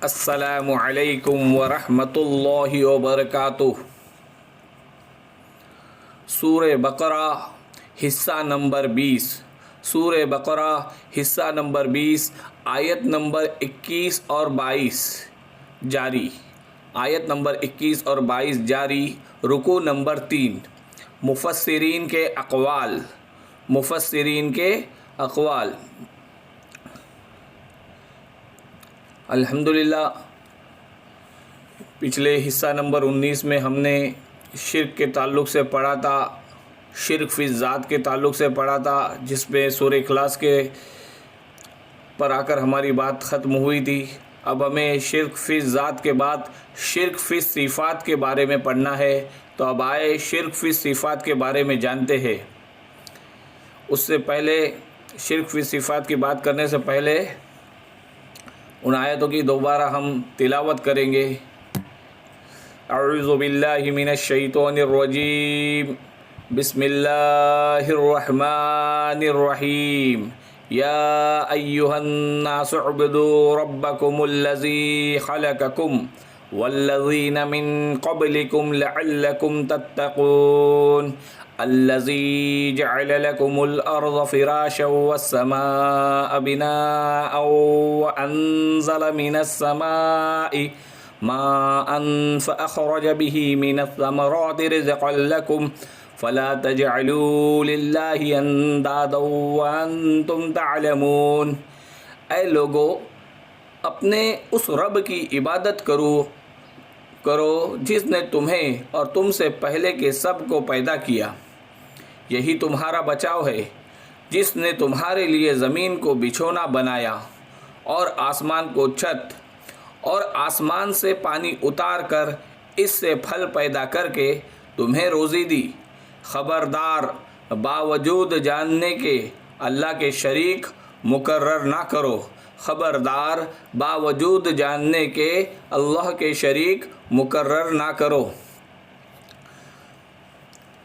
السلام علیکم ورحمۃ اللہ وبرکاتہ۔ سورہ بقرہ حصہ نمبر 20، سورہ بقرہ حصہ نمبر 20 آیت نمبر 21 اور 22 جاری، آیت نمبر 21 اور 22 جاری۔ رکوع نمبر 3، مفسرین کے اقوال، مفسرین کے اقوال۔ الحمدللہ پچھلے حصہ نمبر 19 میں ہم نے شرک کے تعلق سے پڑھا تھا، شرک فی الذات کے تعلق سے پڑھا تھا، جس پہ سورہ اخلاص کے پر آ کر ہماری بات ختم ہوئی تھی۔ اب ہمیں شرک فی الذات کے بعد شرک فی صفات کے بارے میں پڑھنا ہے، تو اب آئے شرک فی صفات کے بارے میں جانتے ہیں۔ اس سے پہلے شرک فی صفات کی بات کرنے سے پہلے ان آیتوں کی دوبارہ ہم تلاوت کریں گے۔ اعوذ باللہ من الشیطان الرجیم، بسم اللہ الرحمن الرحیم۔ یا ایہا الناس اعبدوا ربکم الذی خلقکم والذین من قبلکم لعلکم تتقون، الذي جعل لكم الأرض فراشا والسماء بناء وأنزل من السماء ماء فأخرج به من الثمرات رزقا لكم فلا تجعلوا لله أندادا وأنتم تعلمون۔ اے لوگو، اپنے اس رب کی عبادت کرو جس نے تمہیں اور تم سے پہلے کے سب کو پیدا کیا۔ یہی تمہارا بچاؤ ہے، جس نے تمہارے لیے زمین کو بچھونا بنایا اور آسمان کو چھت، اور آسمان سے پانی اتار کر اس سے پھل پیدا کر کے تمہیں روزی دی۔ خبردار، باوجود جاننے کے اللہ کے شریک مقرر نہ کرو، خبردار باوجود جاننے کے اللہ کے شریک مقرر نہ کرو۔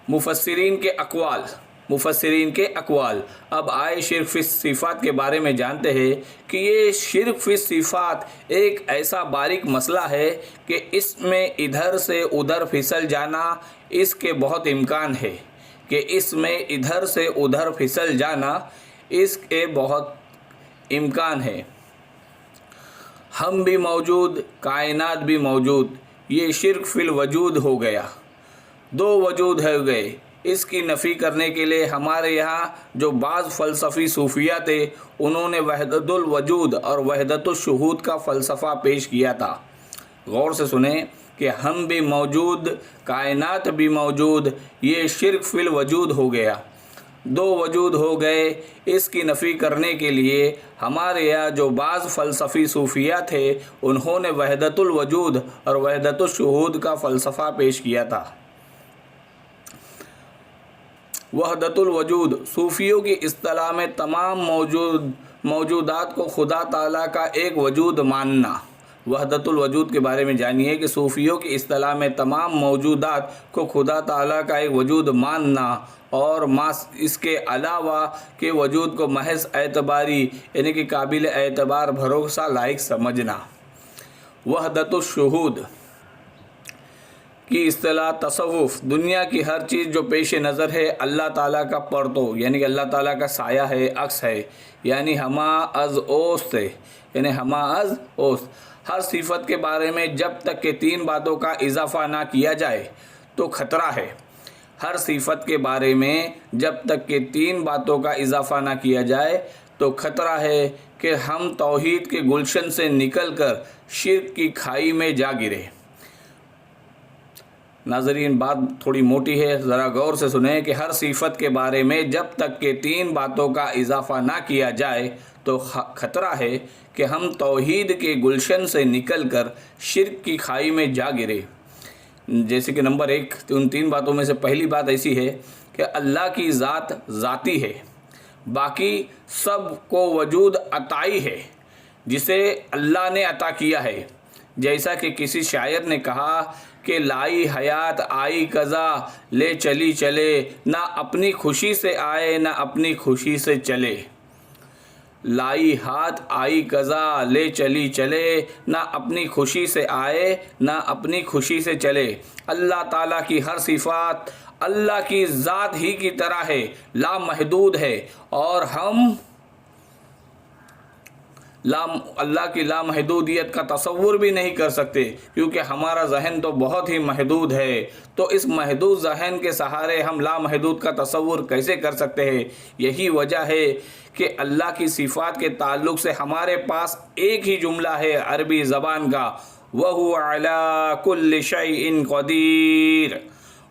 مفسرین کے اقوال، مفسرین کے اقوال۔ اب آئے شرک فی صفات کے بارے میں جانتے ہیں کہ یہ شرک فی صفات ایک ایسا باریک مسئلہ ہے کہ اس میں ادھر سے ادھر پھسل جانا اس کے بہت امکان ہے، کہ اس میں ادھر سے ادھر پھسل جانا اس کے بہت امکان ہے۔ ہم بھی موجود، کائنات بھی موجود، یہ شرک فی الوجود ہو گیا، دو وجود ہو گئے۔ اس کی نفی کرنے کے لیے ہمارے یہاں جو بعض فلسفی صوفیہ تھے، انہوں نے وحدت الوجود اور وحدت الشہود کا فلسفہ پیش کیا تھا۔ غور سے سنیں کہ ہم بھی موجود، کائنات بھی موجود، یہ شرک فی الوجود ہو گیا، دو وجود ہو گئے۔ اس کی نفی کرنے کے لیے ہمارے یہاں جو بعض فلسفی صوفیہ تھے، انہوں نے وحدت الوجود اور وحدت الشہود کا فلسفہ پیش کیا تھا۔ وحدت الوجود صوفیوں کی اصطلاح میں تمام موجودات کو خدا تعالیٰ کا ایک وجود ماننا۔ وحدت الوجود کے بارے میں جانیے کہ صوفیوں کی اصطلاح میں تمام موجودات کو خدا تعالیٰ کا ایک وجود ماننا، اور اس کے علاوہ کے وجود کو محض اعتباری یعنی کہ قابل اعتبار بھروسہ لائق سمجھنا۔ وحدت الشہود کی اصطلاح تصوف، دنیا کی ہر چیز جو پیش نظر ہے اللہ تعالیٰ کا پرتو یعنی کہ اللہ تعالیٰ کا سایہ ہے، عکس ہے، یعنی ہما از اوست ہے، یعنی ہما از اوست۔ ہر صفت کے بارے میں جب تک کہ تین باتوں کا اضافہ نہ کیا جائے تو خطرہ ہے۔ ہر صفت کے بارے میں جب تک کہ تین باتوں کا اضافہ نہ کیا جائے تو خطرہ ہے کہ ہم توحید کے گلشن سے نکل کر شرک کی کھائی میں جا گرے۔ ناظرین، بات تھوڑی موٹی ہے، ذرا غور سے سنیں کہ ہر صفت کے بارے میں جب تک کہ تین باتوں کا اضافہ نہ کیا جائے تو خطرہ ہے کہ ہم توحید کے گلشن سے نکل کر شرک کی کھائی میں جا گرے۔ جیسے کہ نمبر 1، ان تین باتوں میں سے پہلی بات ایسی ہے کہ اللہ کی ذات ذاتی ہے، باقی سب کو وجود عطائی ہے جسے اللہ نے عطا کیا ہے۔ جیسا کہ کسی شاعر نے کہا کہ لائی حیات آئی قضا لے چلی چلے، نہ اپنی خوشی سے آئے نہ اپنی خوشی سے چلے۔ لائی ہاتھ آئی قضا لے چلی چلے، نہ اپنی خوشی سے آئے نہ اپنی خوشی سے چلے۔ اللہ تعالیٰ کی ہر صفات اللہ کی ذات ہی کی طرح ہے، لامحدود ہے، اور ہم اللہ کی لامحدودیت کا تصور بھی نہیں کر سکتے، کیونکہ ہمارا ذہن تو بہت ہی محدود ہے۔ تو اس محدود ذہن کے سہارے ہم لامحدود کا تصور کیسے کر سکتے ہیں؟ یہی وجہ ہے کہ اللہ کی صفات کے تعلق سے ہمارے پاس ایک ہی جملہ ہے عربی زبان کا، وَهُوَ عَلَى كُلِّ شَيْءٍ قَدِيرٌ،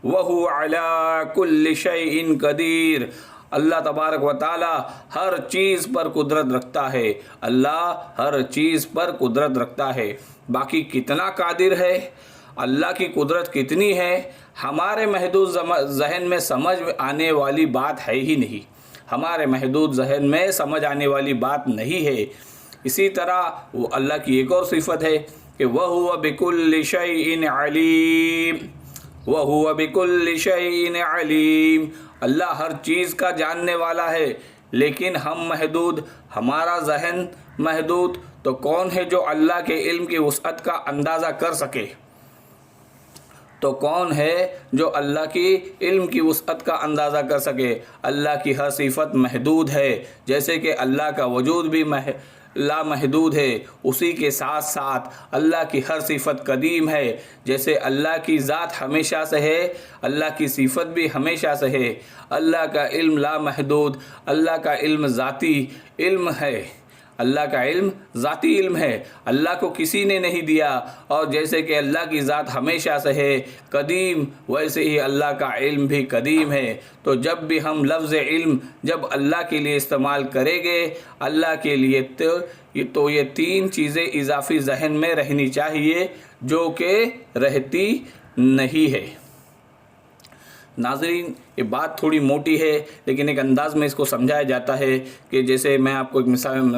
وَهُوَ عَلَى كُلِّ شَيْءٍ قَدِيرٌ۔ اللہ تبارک و تعالی ہر چیز پر قدرت رکھتا ہے، اللہ ہر چیز پر قدرت رکھتا ہے۔ باقی کتنا قادر ہے، اللہ کی قدرت کتنی ہے، ہمارے محدود ذہن میں سمجھ آنے والی بات ہے ہی نہیں، ہمارے محدود ذہن میں سمجھ آنے والی بات نہیں ہے۔ اسی طرح وہ اللہ کی ایک اور صفت ہے کہ وَهُوَ بِكُلِّ شَيْءٍ عَلِيمٌ، وَهُوَ بِكُلِّ شَيْءٍ عَلِيمٌ۔ اللہ ہر چیز کا جاننے والا ہے، لیکن ہم محدود، ہمارا ذہن محدود، تو کون ہے جو اللہ کے علم کی وسعت کا اندازہ کر سکے؟ تو کون ہے جو اللہ کی علم کی وسعت کا اندازہ کر سکے؟ اللہ کی ہر صفت محدود ہے، جیسے کہ اللہ کا وجود بھی لامحدود ہے، اسی کے ساتھ ساتھ اللہ کی ہر صفت قدیم ہے، جیسے اللہ کی ذات ہمیشہ سے ہے، اللہ کی صفت بھی ہمیشہ سے ہے۔ اللہ کا علم لامحدود، اللہ کا علم ذاتی علم ہے، اللہ کا علم ذاتی علم ہے، اللہ کو کسی نے نہیں دیا، اور جیسے کہ اللہ کی ذات ہمیشہ سے ہے قدیم، ویسے ہی اللہ کا علم بھی قدیم ہے۔ تو جب بھی ہم لفظ علم جب اللہ کے لیے استعمال کریں گے، اللہ کے لیے، تو یہ تین چیزیں اضافی ذہن میں رہنی چاہیے، جو کہ رہتی نہیں ہے۔ ناظرین، یہ بات تھوڑی موٹی ہے، لیکن ایک انداز میں اس کو سمجھایا جاتا ہے کہ جیسے میں آپ کو ایک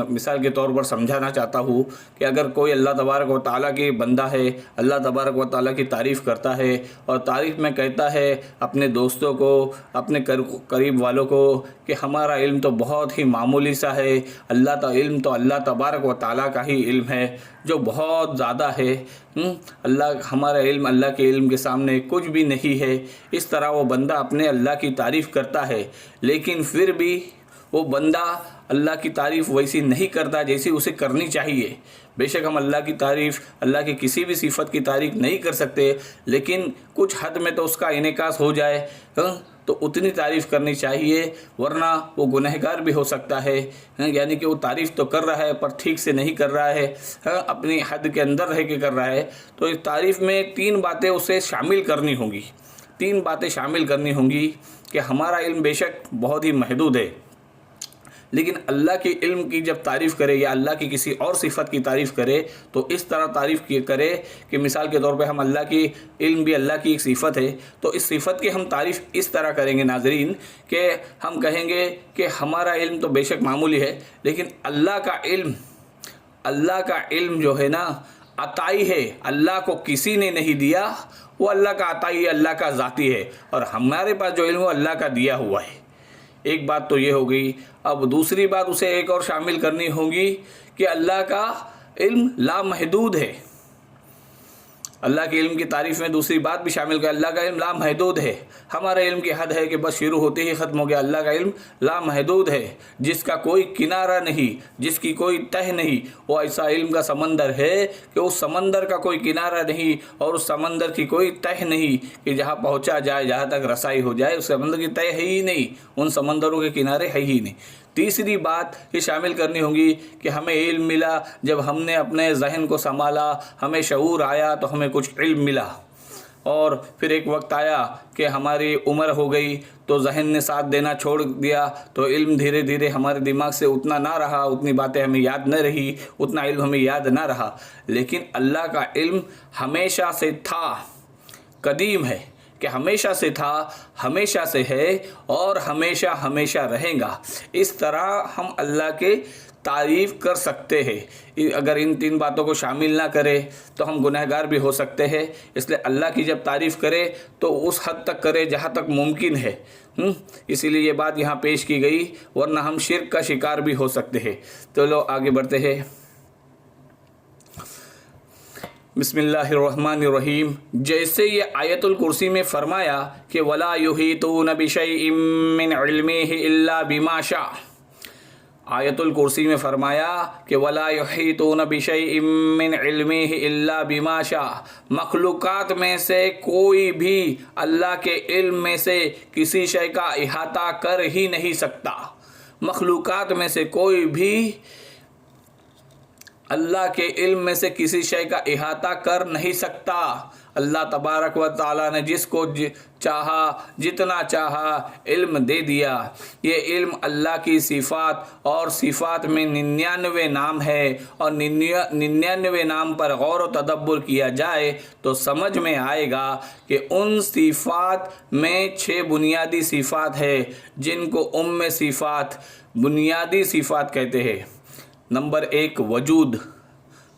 مثال کے طور پر سمجھانا چاہتا ہوں کہ اگر کوئی اللہ تبارک و تعالیٰ کی بندہ ہے، اللہ تبارک و تعالیٰ کی تعریف کرتا ہے، اور تعریف میں کہتا ہے اپنے دوستوں کو، اپنے قریب والوں کو کہ ہمارا علم تو بہت ہی معمولی سا ہے، اللہ کا علم تو اللہ تبارک و تعالیٰ کا ہی علم ہے جو بہت زیادہ ہے، ہمارا علم اللہ کے علم کے سامنے کچھ بھی نہیں ہے۔ اس طرح وہ بندہ اپنے اللہ کی تعریف کرتا ہے، لیکن پھر بھی وہ بندہ اللہ کی تعریف ویسی نہیں کرتا جیسی اسے کرنی چاہیے۔ بے شک ہم اللہ کی تعریف، اللہ کی کسی بھی صفت کی تعریف نہیں کر سکتے، لیکن کچھ حد میں تو اس کا انعکاس ہو جائے تو اتنی تعریف کرنی چاہیے، ورنہ وہ گنہگار بھی ہو سکتا ہے۔ یعنی کہ وہ تعریف تو کر رہا ہے پر ٹھیک سے نہیں کر رہا ہے، اپنی حد کے اندر رہ کے کر رہا ہے۔ تو اس تعریف میں تین باتیں اسے شامل کرنی ہوں گی، تین باتیں شامل کرنی ہوں گی کہ ہمارا علم بے شک بہت ہی محدود ہے، لیکن اللہ کے علم کی جب تعریف کرے یا اللہ کی کسی اور صفت کی تعریف کرے تو اس طرح تعریف کرے کہ مثال کے طور پہ ہم اللہ کی علم بھی اللہ کی ایک صفت ہے، تو اس صفت کی ہم تعریف اس طرح کریں گے ناظرین کہ ہم کہیں گے کہ ہمارا علم تو بے شک معمولی ہے، لیکن اللہ کا علم جو ہے نا عطائی ہے، اللہ کو کسی نے نہیں دیا، وہ اللہ کا عطائی ہے، اللہ کا ذاتی ہے، اور ہمارے پاس جو علم وہ اللہ کا دیا ہوا ہے۔ ایک بات تو یہ ہو گئی۔ اب دوسری بات اسے ایک اور شامل کرنی ہوگی کہ اللہ کا علم لامحدود ہے۔ اللہ کے علم کی تعریف میں دوسری بات بھی شامل کر، اللہ کا علم لامحدود ہے۔ ہمارے علم کی حد ہے کہ بس شروع ہوتے ہی ختم ہو گیا، اللہ کا علم لامحدود ہے، جس کا کوئی کنارہ نہیں، جس کی کوئی تہ نہیں۔ وہ ایسا علم کا سمندر ہے کہ اس سمندر کا کوئی کنارہ نہیں، اور اس سمندر کی کوئی تہ نہیں کہ جہاں پہنچا جائے، جہاں تک رسائی ہو جائے، اس سمندر کی تہ ہے ہی نہیں، ان سمندروں کے کنارے ہے ہی نہیں۔ تیسری بات یہ شامل کرنی ہوگی کہ ہمیں علم ملا جب ہم نے اپنے ذہن کو سنبھالا، ہمیں شعور آیا تو ہمیں کچھ علم ملا، اور پھر ایک وقت آیا کہ ہماری عمر ہو گئی تو ذہن نے ساتھ دینا چھوڑ دیا، تو علم دھیرے دھیرے ہمارے دماغ سے اتنا نہ رہا، اتنی باتیں ہمیں یاد نہ رہی، اتنا علم ہمیں یاد نہ رہا۔ لیکن اللہ کا علم ہمیشہ سے تھا، قدیم ہے، کہ ہمیشہ سے تھا، ہمیشہ سے ہے، اور ہمیشہ ہمیشہ رہے گا۔ اس طرح ہم اللہ کے تعریف کر سکتے ہیں۔ اگر ان 3 باتوں کو شامل نہ کرے تو ہم گنہگار بھی ہو سکتے ہیں۔ اس لیے اللہ کی جب تعریف کرے تو اس حد تک کرے جہاں تک ممکن ہے۔ اسی لیے یہ بات یہاں پیش کی گئی، ورنہ ہم شرک کا شکار بھی ہو سکتے ہیں۔ تو لو آگے بڑھتے ہیں۔ بسم اللہ الرحمن الرحیم۔ جیسے یہ آیت الکرسی میں فرمایا کہ وَلَا يُحِيطُونَ بِشَيْءٍ مِّنْ عِلْمِهِ إِلَّا بِمَا شَاءَ، آیت الکرسی میں فرمایا کہ وَلَا يُحِيطُونَ بِشَيْءٍ مِّنْ عِلْمِهِ إِلَّا بِمَا شَاءَ، مخلوقات میں سے کوئی بھی اللہ کے علم میں سے کسی شے کا احاطہ کر ہی نہیں سکتا۔ مخلوقات میں سے کوئی بھی اللہ کے علم میں سے کسی شے کا احاطہ کر نہیں سکتا۔ اللہ تبارک و تعالیٰ نے جس کو چاہا، جتنا چاہا علم دے دیا۔ یہ علم اللہ کی صفات، اور صفات میں 99 نام ہے، اور 99 نام پر غور و تدبر کیا جائے تو سمجھ میں آئے گا کہ ان صفات میں 6 بنیادی صفات ہے جن کو صفات، بنیادی صفات کہتے ہیں۔ نمبر 1 وجود،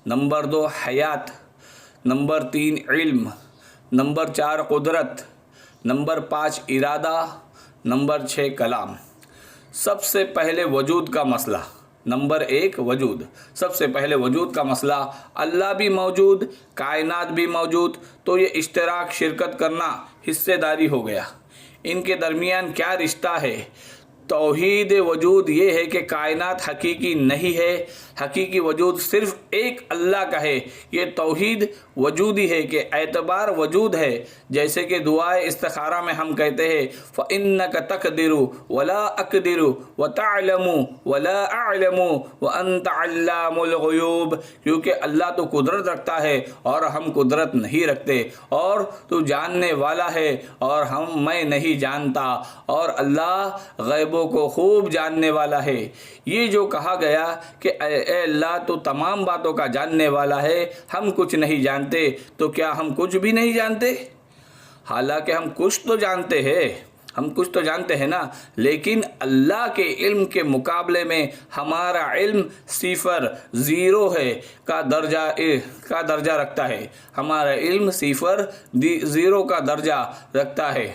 نمبر 2 حیات، نمبر 3 علم، نمبر 4 قدرت، نمبر 5 ارادہ، نمبر 6 کلام۔ سب سے پہلے وجود کا مسئلہ، نمبر 1 وجود۔ سب سے پہلے وجود کا مسئلہ، اللہ بھی موجود، کائنات بھی موجود، تو یہ اشتراک، شرکت کرنا، حصے داری ہو گیا۔ ان کے درمیان کیا رشتہ ہے؟ توحید وجود یہ ہے کہ کائنات حقیقی نہیں ہے، حقیقی وجود صرف ایک اللہ کا ہے۔ یہ توحید وجودی ہے کہ اعتبار وجود ہے، جیسے کہ دعائے استخارہ میں ہم کہتے ہیں فَإِنَّكَ تَقْدِرُ وَلَا أَقْدِرُ وَتَعْلَمُ وَلَا أَعْلَمُ وَأَنْتَ عَلَّامُ الْغُيُوبِ، کیونکہ اللہ تو قدرت رکھتا ہے اور ہم قدرت نہیں رکھتے، اور تو جاننے والا ہے اور میں نہیں جانتا، اور اللہ غیبوں کو خوب جاننے والا ہے۔ یہ جو کہا گیا کہ اے اللہ تو تمام باتوں کا جاننے والا ہے، ہم کچھ نہیں جانتے، تو کیا ہم کچھ بھی نہیں جانتے؟ حالانکہ ہم کچھ تو جانتے ہیں، ہم کچھ تو جانتے ہیں نا، لیکن اللہ کے علم کے مقابلے میں ہمارا علم 0 0 ہے کا درجہ رکھتا ہے۔ ہمارا علم 0 0 کا درجہ رکھتا ہے۔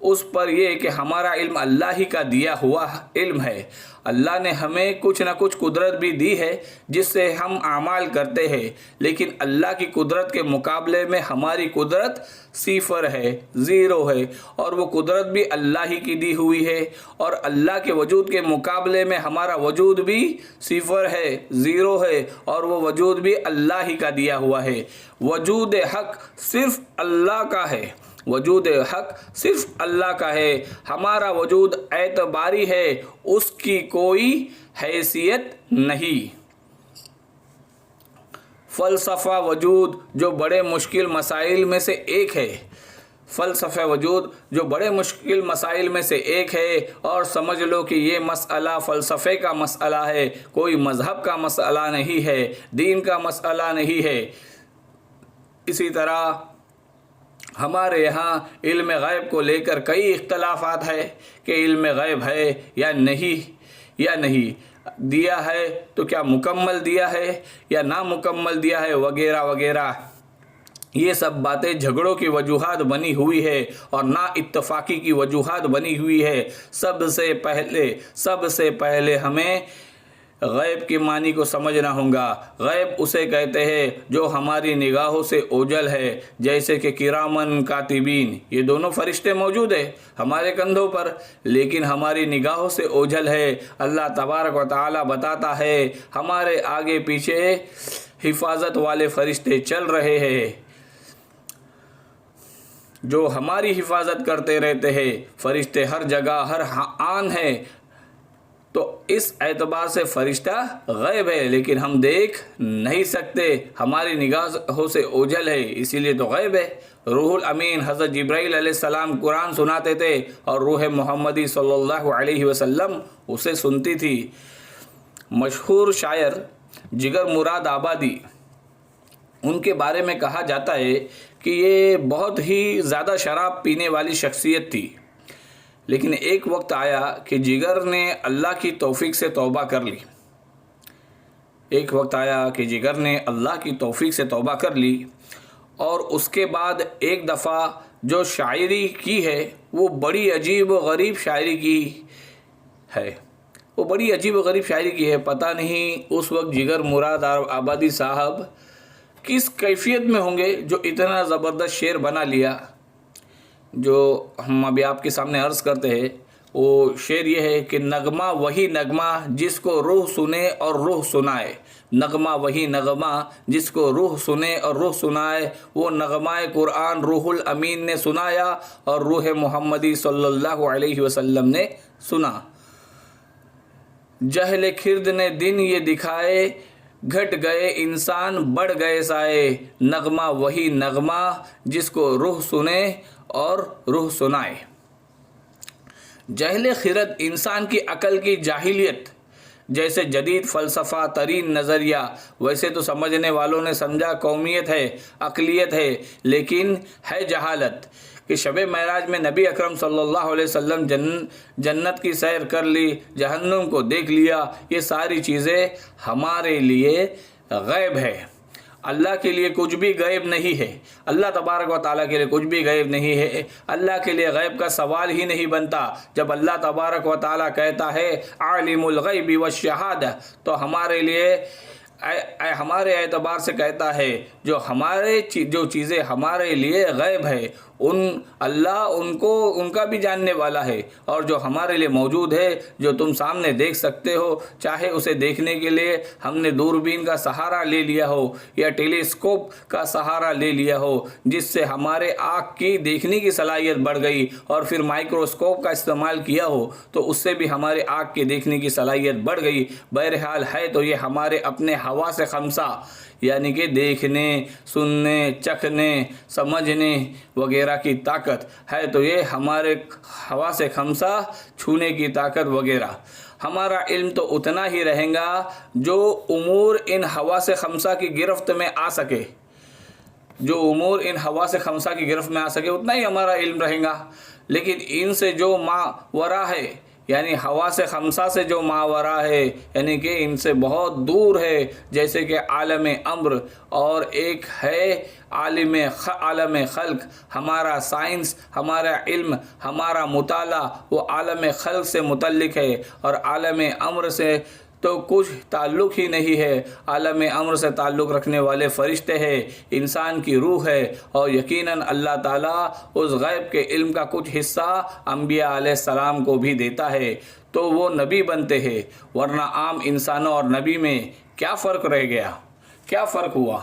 اس پر یہ کہ ہمارا علم اللہ ہی کا دیا ہوا علم ہے۔ اللہ نے ہمیں کچھ نہ کچھ قدرت بھی دی ہے جس سے ہم اعمال کرتے ہیں، لیکن اللہ کی قدرت کے مقابلے میں ہماری قدرت 0 ہے، 0 ہے، اور وہ قدرت بھی اللہ ہی کی دی ہوئی ہے، اور اللہ کے وجود کے مقابلے میں ہمارا وجود بھی 0 ہے، 0 ہے، اور وہ وجود بھی اللہ ہی کا دیا ہوا ہے۔ وجود حق صرف اللہ کا ہے، وجود حق صرف اللہ کا ہے۔ ہمارا وجود اعتباری ہے، اس کی کوئی حیثیت نہیں۔ فلسفہ وجود جو بڑے مشکل مسائل میں سے ایک ہے، فلسفہ وجود جو بڑے مشکل مسائل میں سے ایک ہے، اور سمجھ لو کہ یہ مسئلہ فلسفے کا مسئلہ ہے، کوئی مذہب کا مسئلہ نہیں ہے، دین کا مسئلہ نہیں ہے۔ اسی طرح ہمارے یہاں علم غیب کو لے کر کئی اختلافات ہے کہ علم غیب ہے یا نہیں، دیا ہے تو کیا مکمل دیا ہے یا نامکمل دیا ہے، وغیرہ وغیرہ۔ یہ سب باتیں جھگڑوں کی وجوہات بنی ہوئی ہے اور نا اتفاقی کی وجوہات بنی ہوئی ہے۔ سب سے پہلے ہمیں غیب کے معنی کو سمجھنا ہوگا۔ غیب اسے کہتے ہیں جو ہماری نگاہوں سے اوجھل ہے، جیسے کہ کرامن کاتبین، یہ دونوں فرشتے موجود ہیں ہمارے کندھوں پر، لیکن ہماری نگاہوں سے اوجھل ہے۔ اللہ تبارک و تعالی بتاتا ہے ہمارے آگے پیچھے حفاظت والے فرشتے چل رہے ہیں جو ہماری حفاظت کرتے رہتے ہیں۔ فرشتے ہر جگہ، ہر آن ہیں، تو اس اعتبار سے فرشتہ غیب ہے، لیکن ہم دیکھ نہیں سکتے، ہماری نگاہوں سے اوجھل ہے، اسی لیے تو غیب ہے۔ روح الامین حضرت جبرائیل علیہ السلام قرآن سناتے تھے، اور روح محمدی صلی اللہ علیہ وسلم اسے سنتی تھی۔ مشہور شاعر جگر مراد آبادی، ان کے بارے میں کہا جاتا ہے کہ یہ بہت ہی زیادہ شراب پینے والی شخصیت تھی، لیکن ایک وقت آیا کہ جگر نے اللہ کی توفیق سے توبہ کر لی، ایک وقت آیا کہ جگر نے اللہ کی توفیق سے توبہ کر لی، اور اس کے بعد ایک دفعہ جو شاعری کی ہے وہ بڑی عجیب و غریب شاعری کی ہے، وہ بڑی عجیب و غریب شاعری کی ہے۔ پتہ نہیں اس وقت جگر مراد آبادی صاحب کس کیفیت میں ہوں گے جو اتنا زبردست شعر بنا لیا۔ جو ہم ابھی آپ کے سامنے عرض کرتے ہیں وہ شعر یہ ہے کہ نغمہ وہی نغمہ جس کو روح سنے اور روح سنائے، نغمہ وہی نغمہ جس کو روح سنے اور روح سنائے، وہ نغمہ قرآن روح الامین نے سنایا اور روح محمدی صلی اللہ علیہ وسلم نے سنا۔ جہل خرد نے دن یہ دکھائے، گھٹ گئے انسان بڑھ گئے سائے، نغمہ وہی نغمہ جس کو روح سنے اور روح سنائے۔ جہل خرد انسان کی عقل کی جاہلیت، جیسے جدید فلسفہ ترین نظریہ، ویسے تو سمجھنے والوں نے سمجھا قومیت ہے، عقلیت ہے، لیکن ہے جہالت کہ شب معراج میں نبی اکرم صلی اللہ علیہ وسلم جنت کی سیر کر لی، جہنم کو دیکھ لیا، یہ ساری چیزیں ہمارے لیے غیب ہے۔ اللہ کے لیے کچھ بھی غیب نہیں ہے، اللہ تبارک و تعالیٰ کے لیے کچھ بھی غیب نہیں ہے، اللہ کے لیے غیب کا سوال ہی نہیں بنتا۔ جب اللہ تبارک و تعالیٰ کہتا ہے عالم الغیب والشہادہ، تو ہمارے لیے ہمارے اعتبار سے کہتا ہے جو چیزیں ہمارے لیے غیب ہے اللہ ان کا بھی جاننے والا ہے، اور جو ہمارے لیے موجود ہے جو تم سامنے دیکھ سکتے ہو، چاہے اسے دیکھنے کے لیے ہم نے دوربین کا سہارا لے لیا ہو یا ٹیلی اسکوپ کا سہارا لے لیا ہو، جس سے ہمارے آنکھ کی دیکھنے کی صلاحیت بڑھ گئی، اور پھر مائکروسکوپ کا استعمال کیا ہو تو اس سے بھی ہمارے آنکھ کی دیکھنے کی صلاحیت بڑھ گئی۔ بہرحال ہے تو یہ ہمارے اپنے حواس خمسہ، یعنی کہ دیکھنے، سننے، چکھنے، سمجھنے وغیرہ کی طاقت ہے، تو یہ ہمارے حواس خمسہ، چھونے کی طاقت وغیرہ۔ ہمارا علم تو اتنا ہی رہے گا جو امور ان حواس خمسہ کی گرفت میں آ سکے، جو امور ان حواس خمسہ کی گرفت میں آ سکے اتنا ہی ہمارا علم رہے گا، لیکن ان سے جو ماورا ہے، یعنی حواس خمسہ سے جو ماورا ہے، یعنی کہ ان سے بہت دور ہے، جیسے کہ عالم امر، اور ایک ہے عالم خلق۔ ہمارا سائنس، ہمارا علم، ہمارا مطالعہ وہ عالم خلق سے متعلق ہے، اور عالم امر سے تو کچھ تعلق ہی نہیں ہے۔ عالم امر سے تعلق رکھنے والے فرشتے ہیں، انسان کی روح ہے، اور یقیناً اللہ تعالیٰ اس غیب کے علم کا کچھ حصہ انبیاء علیہ السلام کو بھی دیتا ہے، تو وہ نبی بنتے ہیں، ورنہ عام انسانوں اور نبی میں کیا فرق رہ گیا، کیا فرق ہوا؟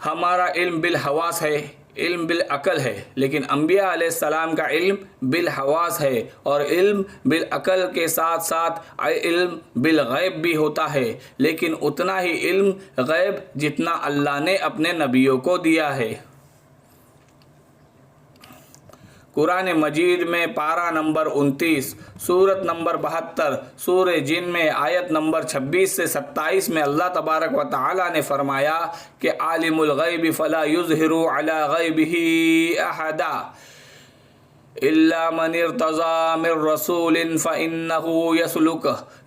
ہمارا علم بالحواس ہے، علم بالعقل ہے، لیکن انبیاء علیہ السلام کا علم بالحواس ہے، اور علم بالعقل کے ساتھ ساتھ علم بالغیب بھی ہوتا ہے، لیکن اتنا ہی علم غیب جتنا اللہ نے اپنے نبیوں کو دیا ہے۔ قرآن مجید میں پارہ نمبر 29، سورت نمبر 72، سورہ جن میں آیت نمبر 26 سے 27 میں اللہ تبارک و تعالی نے فرمایا کہ عالم الغیب فلا یظہر علی غیبہ احدا الا من ارتضی من رسول فإنہ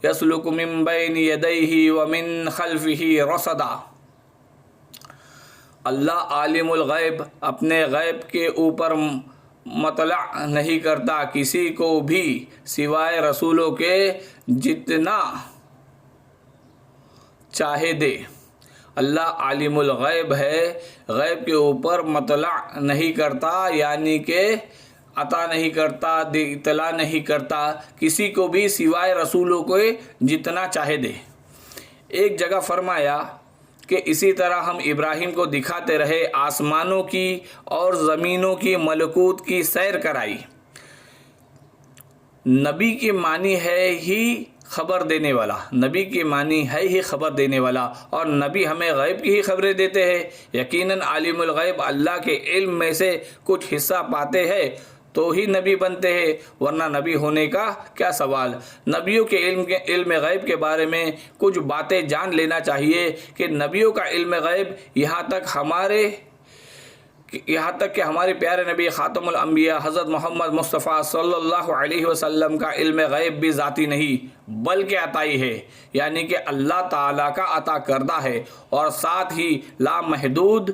یسلک من بین یدیہ ومن خلفہ رصدا۔ اللہ عالم الغیب اپنے غیب کے اوپر مطلع نہیں کرتا کسی کو بھی سوائے رسولوں کے، جتنا چاہے دے۔ اللہ عالم الغیب ہے، غیب کے اوپر مطلع نہیں کرتا، یعنی کہ عطا نہیں کرتا، اطلاع نہیں کرتا کسی کو بھی سوائے رسولوں کو، جتنا چاہے دے۔ ایک جگہ فرمایا کہ اسی طرح ہم ابراہیم کو دکھاتے رہے، آسمانوں کی اور زمینوں کی ملکوت کی سیر کرائی۔ نبی کے معنی ہے ہی خبر دینے والا، نبی کے معنی ہے ہی خبر دینے والا، اور نبی ہمیں غیب کی ہی خبریں دیتے ہیں۔ یقیناً عالم الغیب اللہ کے علم میں سے کچھ حصہ پاتے ہیں تو ہی نبی بنتے ہیں، ورنہ نبی ہونے کا کیا سوال۔ نبیوں کے علم غیب کے بارے میں کچھ باتیں جان لینا چاہیے کہ نبیوں کا علم غیب یہاں تک یہاں تک کہ ہمارے پیارے نبی خاتم الانبیاء حضرت محمد مصطفیٰ صلی اللہ علیہ وسلم کا علم غیب بھی ذاتی نہیں بلکہ عطائی ہے، یعنی کہ اللہ تعالیٰ کا عطا کردہ ہے، اور ساتھ ہی لامحدود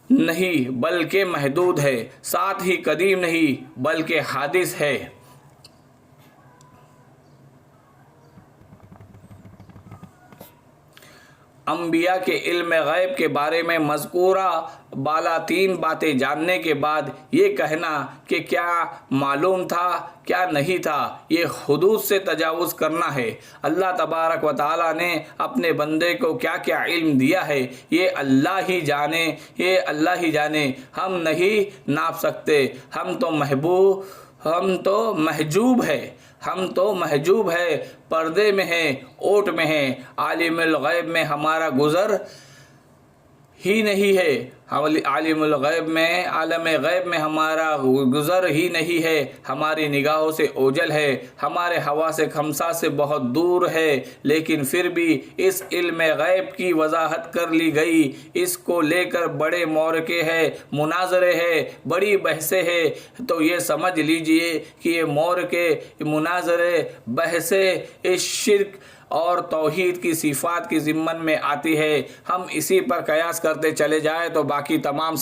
نہیں بلکہ محدود ہے، ساتھ ہی قدیم نہیں بلکہ حادث ہے۔ انبیاء کے علم غیب کے بارے میں مذکورہ بالا 3 باتیں جاننے کے بعد یہ کہنا کہ کیا معلوم تھا کیا نہیں تھا، یہ حدود سے تجاوز کرنا ہے۔ اللہ تبارک و تعالیٰ نے اپنے بندے کو کیا کیا علم دیا ہے یہ اللہ ہی جانے، ہم نہیں ناپ سکتے۔ ہم تو محجوب ہے، پردے میں ہیں، اوٹ میں ہیں۔ عالم الغیب میں ہمارا گزر ہی نہیں ہے، عالم غیب میں ہمارا گزر ہی نہیں ہے، ہماری نگاہوں سے اوجھل ہے، ہمارے حواس خمسہ سے بہت دور ہے، لیکن پھر بھی اس علم غیب کی وضاحت کر لی گئی۔ اس کو لے کر بڑے معرکے ہیں، مناظرے ہیں، بڑی بحثیں ہیں، تو یہ سمجھ لیجئے کہ یہ معرکے، مناظرے، بحثیں اس شرک اور توحید کی صفات کی ضمن میں آتی ہے۔ ہم اسی پر قیاس کرتے چلے جائیں تو باقی تمام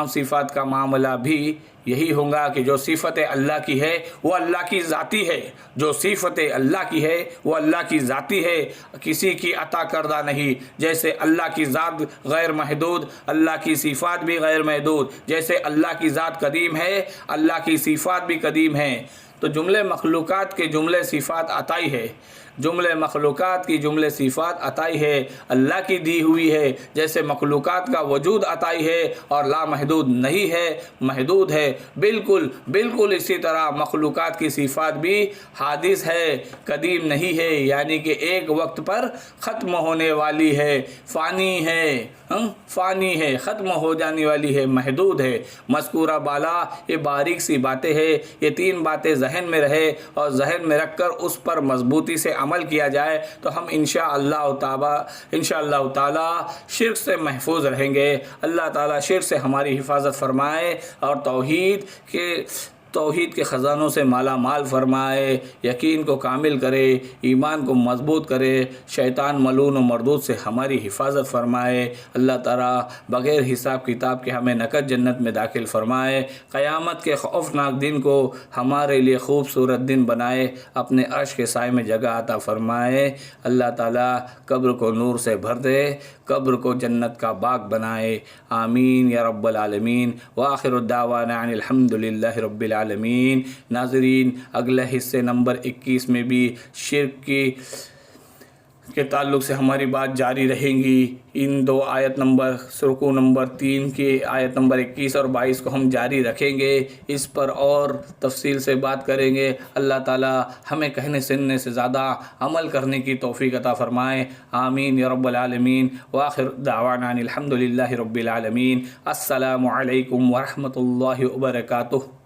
صفات کا معاملہ بھی یہی ہوگا کہ جو صفت اللہ کی ہے وہ اللہ کی ذاتی ہے، جو صفت اللہ کی ہے وہ اللہ کی ذاتی ہے، کسی کی عطا کردہ نہیں۔ جیسے اللہ کی ذات غیر محدود، اللہ کی صفات بھی غیر محدود۔ جیسے اللہ کی ذات قدیم ہے، اللہ کی صفات بھی قدیم ہیں۔ تو جملے مخلوقات کے جملے صفات عطائی ہے، عطائی ہے، اللہ کی دی ہوئی ہے۔ جیسے مخلوقات کا وجود عطائی ہے اور لامحدود نہیں ہے، محدود ہے، بالکل اسی طرح مخلوقات کی صفات بھی حادث ہے، قدیم نہیں ہے، یعنی کہ ایک وقت پر ختم ہونے والی ہے، فانی ہے، ختم ہو جانے والی ہے، محدود ہے۔ مذکورہ بالا یہ باریک سی باتیں ہیں، یہ 3 باتیں ذہن میں رہے اور ذہن میں رکھ کر اس پر مضبوطی سے عمل کیا جائے تو ہم انشاءاللہ تعالی شرک سے محفوظ رہیں گے۔ اللہ تعالی شرک سے ہماری حفاظت فرمائے اور توحید کے خزانوں سے مالا مال فرمائے، یقین کو کامل کرے، ایمان کو مضبوط کرے، شیطان ملعون و مردود سے ہماری حفاظت فرمائے۔ اللہ تعالیٰ بغیر حساب کتاب کے ہمیں نقد جنت میں داخل فرمائے، قیامت کے خوفناک دن کو ہمارے لیے خوبصورت دن بنائے، اپنے عرش کے سائے میں جگہ عطا فرمائے۔ اللہ تعالیٰ قبر کو نور سے بھر دے، قبر کو جنت کا باغ بنائے، آمین یا رب العالمین۔ وآخر الدعوانا عن الحمدللہ رب العالمین۔ ناظرین، اگلے حصے نمبر 21 میں بھی شرک کے تعلق سے ہماری بات جاری رہیں گی۔ ان 2 آیت نمبر رکوع نمبر 3 کی آیت نمبر 21 اور 22 کو ہم جاری رکھیں گے، اس پر اور تفصیل سے بات کریں گے۔ اللہ تعالی ہمیں کہنے سننے سے زیادہ عمل کرنے کی توفیق عطا فرمائے، آمین یا رب العالمین۔ وآخر دعوانا ان الحمدللہ رب العالمین۔ السلام علیکم ورحمۃ اللہ وبرکاتہ۔